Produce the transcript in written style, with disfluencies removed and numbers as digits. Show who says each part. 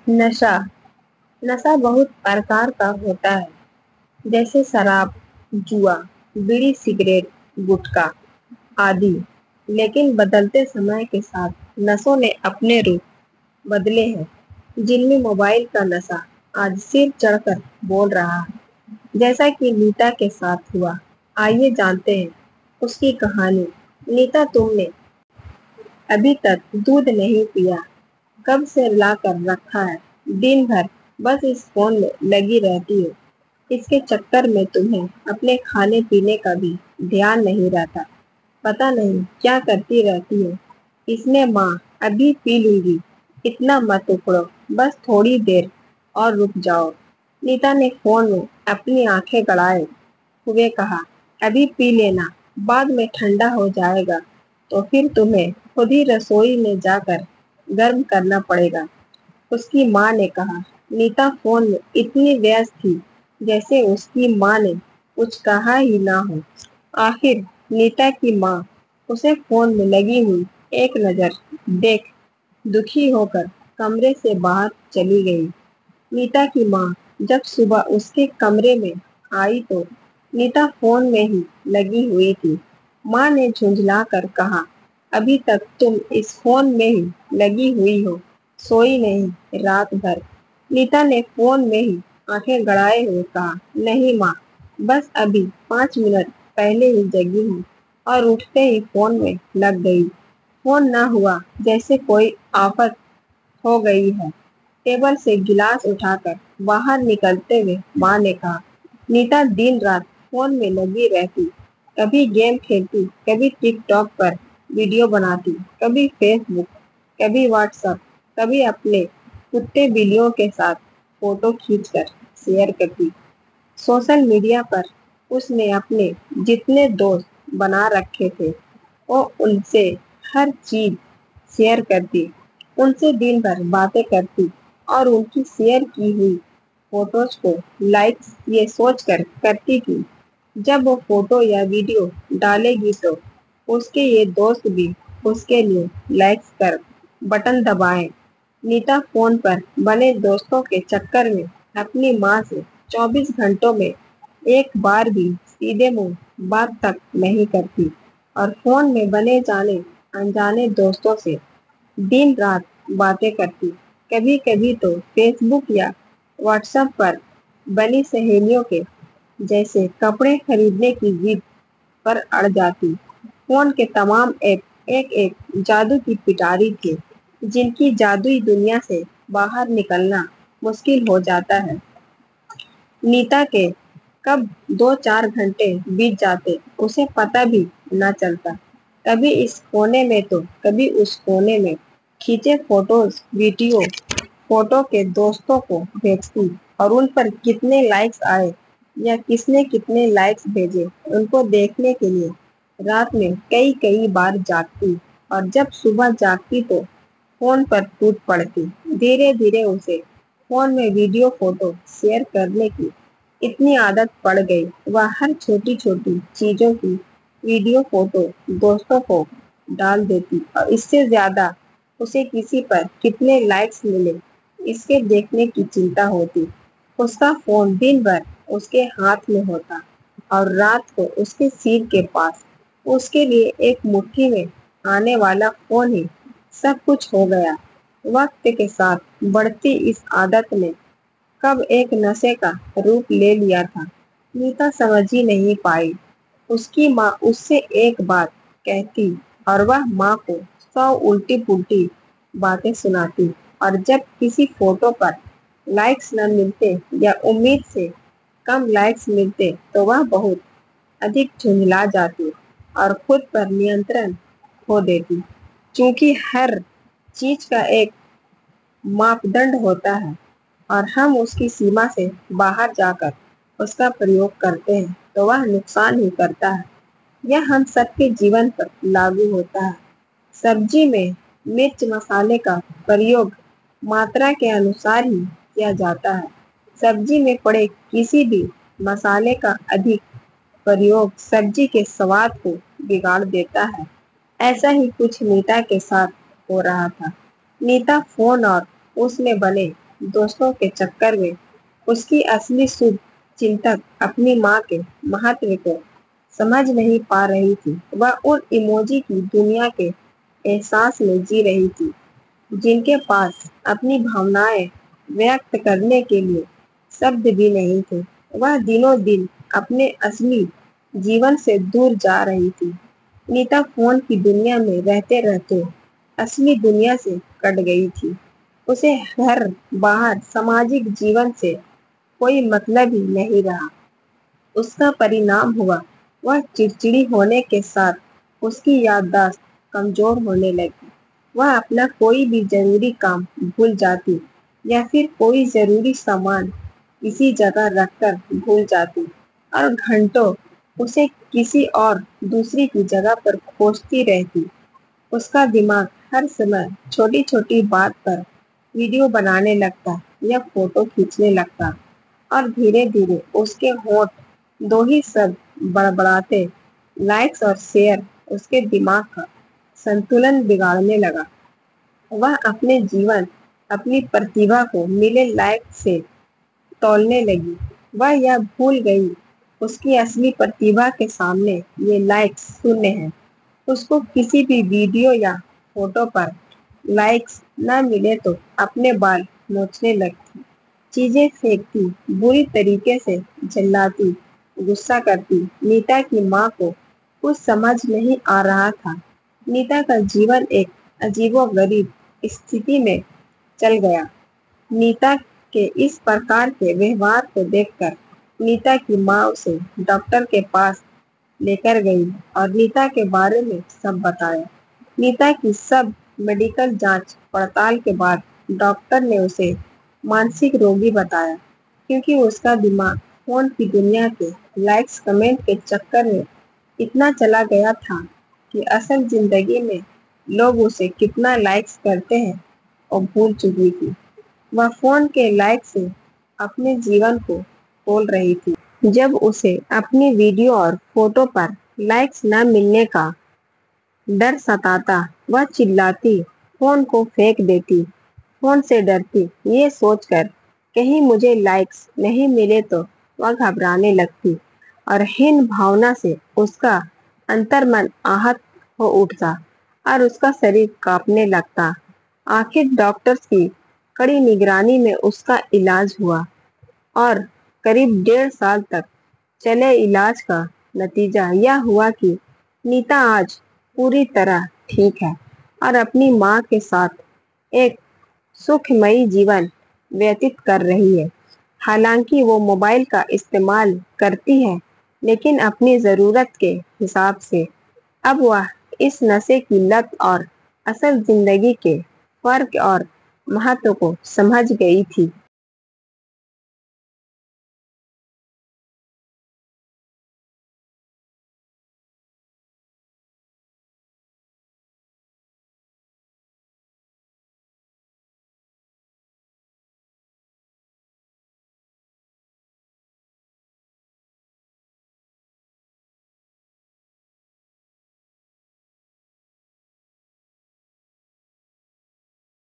Speaker 1: नशा नशा बहुत प्रकार का होता है, जैसे शराब, जुआ, बीड़ी, सिगरेट, गुटखा आदि। लेकिन बदलते समय के साथ नशों ने अपने रूप बदले हैं, जिनमें मोबाइल का नशा आज सिर चढ़कर बोल रहा है, जैसा कि नीता के साथ हुआ। आइए जानते हैं उसकी कहानी। नीता, तुमने अभी तक दूध नहीं पिया, कब से ला कर रखा है? दिन भर बस इस फोन में लगी रहती हो। इसके चक्कर में तुम्हें अपने खाने पीने का भी ध्यान नहीं रहता। पता नहीं क्या करती रहती हो। इसने माँ, अभी पी लूंगी, इतना मत उखड़ो, बस थोड़ी देर और रुक जाओ। नीता ने फोन में अपनी आंखें गड़ाए हुए कहा, अभी पी लेना, बाद में ठंडा हो जाएगा तो फिर तुम्हें खुद ही रसोई में जाकर गर्म करना पड़ेगा। उसकी माँ ने कहा। नीता फोन में इतनी व्यस्त थी जैसे उसकी माँ ने कुछ कहा ही ना हो। आखिर नीता की माँ उसे फोन में लगी हुई एक नजर देख दुखी होकर कमरे से बाहर चली गई। नीता की माँ जब सुबह उसके कमरे में आई तो नीता फोन में ही लगी हुई थी। माँ ने झुंझला कर कहा, अभी तक तुम इस फोन में ही लगी हुई हो, सोई नहीं रात भर? नीता ने फोन में ही आंखें गड़ाए हुए कहा, नहीं माँ, बस अभी 5 मिनट पहले ही जगी हूँ। और उठते ही फोन में लग गई। फोन ना हुआ जैसे कोई आफत हो गई है। टेबल से गिलास उठाकर बाहर निकलते हुए माँ ने कहा, नीता दिन रात फोन में लगी रहती, कभी गेम खेलती, कभी टिकटॉक पर वीडियो बनाती, कभी फेसबुक, कभी व्हाट्सएप, कभी अपने कुत्ते बिल्लियों के साथ फोटो खींचकर शेयर करती। सोशल मीडिया पर उसने अपने जितने दोस्त बना रखे थे वो उनसे हर चीज शेयर करती, उनसे दिन भर बातें करती और उनकी शेयर की हुई फोटोज को लाइक्स ये सोचकर करती थी जब वो फोटो या वीडियो डालेगी तो उसके ये दोस्त भी उसके लिए लाइक्स कर बटन दबाएं। नीता फोन पर बने दोस्तों के चक्कर में अपनी माँ से 24 घंटों में एक बार भी सीधे मुंह बात तक नहीं करती और फोन में बने जाने अनजाने दोस्तों से दिन रात बातें करती। कभी कभी तो फेसबुक या व्हाट्सएप पर बनी सहेलियों के जैसे कपड़े खरीदने की जिद पर अड़ जाती। फोन के तमाम ऐप एक एक जादू की पिटारी थे, जिनकी जादुई दुनिया से बाहर निकलना मुश्किल हो जाता है। नीता के कब 2-4 घंटे बीत जाते उसे पता भी न चलता। कभी इस कोने में तो कभी उस कोने में खींचे फोटोज वीडियो फोटो के दोस्तों को भेजती और उन पर कितने लाइक्स आए या किसने कितने लाइक्स भेजे उनको देखने के लिए रात में कई कई बार जागती। और जब सुबह जागती तो फोन पर टूट पड़ती। धीरे धीरे उसे फोन में वीडियो फोटो शेयर करने की इतनी आदत पड़ गई, वह हर छोटी छोटी चीजों की वीडियो फोटो दोस्तों को डाल देती और इससे ज्यादा उसे किसी पर कितने लाइक्स मिले इसके देखने की चिंता होती। उसका फोन दिन भर उसके हाथ में होता और रात को उसके सिर के पास। उसके लिए एक मुट्ठी में आने वाला फोन ही सब कुछ हो गया। वक्त के साथ बढ़ती इस आदत ने कब एक नशे का रूप ले लिया था, नीता समझ ही नहीं पाई। उसकी माँ उससे एक बात कहती और वह माँ को 100 उल्टी पुल्टी बातें सुनाती। और जब किसी फोटो पर लाइक्स न मिलते या उम्मीद से कम लाइक्स मिलते तो वह बहुत अधिक झुंझला जाती और खुद पर नियंत्रण खो देती। क्योंकि हर चीज का एक मापदंड होता है और हम उसकी सीमा से बाहर जाकर उसका प्रयोग करते हैं तो वह नुकसान ही करता है। यह हम सबके जीवन पर लागू होता है। सब्जी में मिर्च मसाले का प्रयोग मात्रा के अनुसार ही किया जाता है। सब्जी में पड़े किसी भी मसाले का अधिक प्रयोग सब्जी के स्वाद को बिगाड़ देता है। ऐसा ही कुछ नीता के साथ हो रहा था। नीता फोन और उसमें बने दोस्तों के चक्कर में उसकी असली शुभ चिंतक अपनी माँ के महत्व को समझ नहीं पा रही थी। वह उन इमोजी की दुनिया के एहसास में जी रही थी, जिनके पास अपनी भावनाएं व्यक्त करने के लिए शब्द भी नहीं थे। वह दिनों दिन अपने असली जीवन से दूर जा रही थी। नीता फोन की दुनिया में रहते रहते असली दुनिया से कट गई थी। उसे घर बाहर सामाजिक जीवन से कोई मतलब ही नहीं रहा। उसका परिणाम हुआ, वह चिड़चिड़ी होने के साथ उसकी याददाश्त कमजोर होने लगी। वह अपना कोई भी जरूरी काम भूल जाती या फिर कोई जरूरी सामान किसी जगह रखकर भूल जाती और घंटों उसे किसी और दूसरी की जगह पर खोजती रहती। उसका दिमाग हर समय छोटी छोटी बात पर वीडियो बनाने लगता या फोटो खींचने लगता और धीरे धीरे उसके होंठ दो ही शब्द बड़बड़ाते, लाइक्स और शेयर उसके दिमाग का संतुलन बिगाड़ने लगा। वह अपने जीवन, अपनी प्रतिभा को मिले लाइक से तौलने लगी। वह यह भूल गई उसकी असली प्रतिभा के सामने ये लाइक्स शून्य है। उसको किसी भी वीडियो या फोटो पर लाइक्स न मिले तो अपने बाल नोचने लगती, चीजें फेंकती, बुरी तरीके से चिल्लाती, गुस्सा करती। नीता की माँ को कुछ समझ नहीं आ रहा था। नीता का जीवन एक अजीबोगरीब स्थिति में चल गया। नीता के इस प्रकार के व्यवहार को देखकर नीता की माँ उसे डॉक्टर के पास लेकर गई और नीता के बारे में सब बताया। नीता की सब मेडिकल जांच पड़ताल के बाद डॉक्टर ने उसे मानसिक रोगी बताया, क्योंकि उसका दिमाग फोन की दुनिया के लाइक्स कमेंट के चक्कर में इतना चला गया था कि असल जिंदगी में लोग उसे कितना लाइक्स करते हैं और भूल चुकी थी। वह फोन के लाइक से अपने जीवन को तोल रही थी। जब उसे अपनी वीडियो और फोटो पर लाइक्स न मिलने का डर सताता, वह चिल्लाती, फोन को फेंक देती, फोन से डरती। ये सोचकर कहीं मुझे लाइक्स नहीं मिले तो वह घबराने लगती और हीन भावना से उसका अंतर्मन आहत हो उठता और उसका शरीर कांपने लगता। आखिर डॉक्टर्स की कड़ी निगरानी में उसका इलाज हुआ और करीब 1.5 साल तक चले इलाज का नतीजा यह हुआ कि नीता आज पूरी तरह ठीक है और अपनी माँ के साथ एक सुखमयी जीवन व्यतीत कर रही है। हालांकि वो मोबाइल का इस्तेमाल करती है, लेकिन अपनी जरूरत के हिसाब से। अब वह इस नशे की लत और असल जिंदगी के फर्क और महत्व को समझ गई थी।